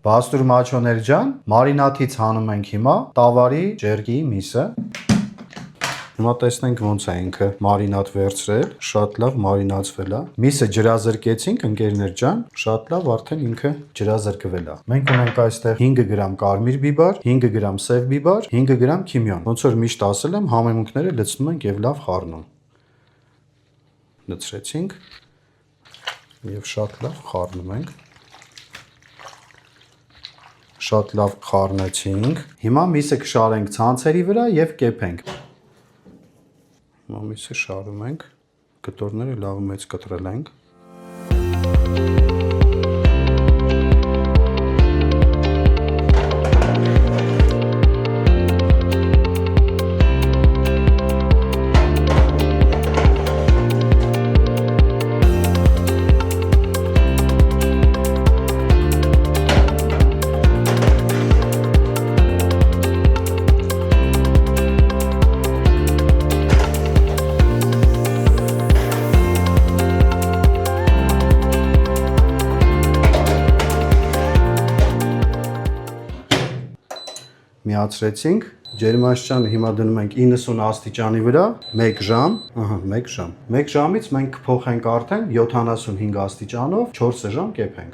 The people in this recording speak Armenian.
Բաստուր մաչոներ ջան, մարինադից հանում ենք հիմա տավարի ջերկի միսը։ Հիմա տեսնենք ոնց է ինքը մարինադ վերցրել, շատ լավ մարինացվել է։ Միսը ջրազրկեցինք, ընկերներ ջան, շատ լավ արդեն ինքը ջրազրկվել է։ Մենք ունենք այստեղ 5 գրամ կարմիր բիբար, 5 գրամ սև բիբար, 5 գրամ քիմիոն։ Ոնց որ միշտ ասել եմ, համեմունքները լցնում ենք եւ լավ խառնում։ Լցրեցինք եւ շատ լավ խառնում ենք։ Շատ լավ խառնեցինք։ Հիմա միսը կշարենք ցանցերի վրա եւ կեպենք։ Հիմա միսը շարում ենք, կտորները լավ մեծ կտրել ենք։ Միացրեցինք, ջերմաստիճանը հիմա դնում ենք 90 աստիճանի վրա, 1 ժամ, 1 ժամ։ 1 ժամից մենք կփոխենք արդեն 75 աստիճանով 4 ժամ կեպենք։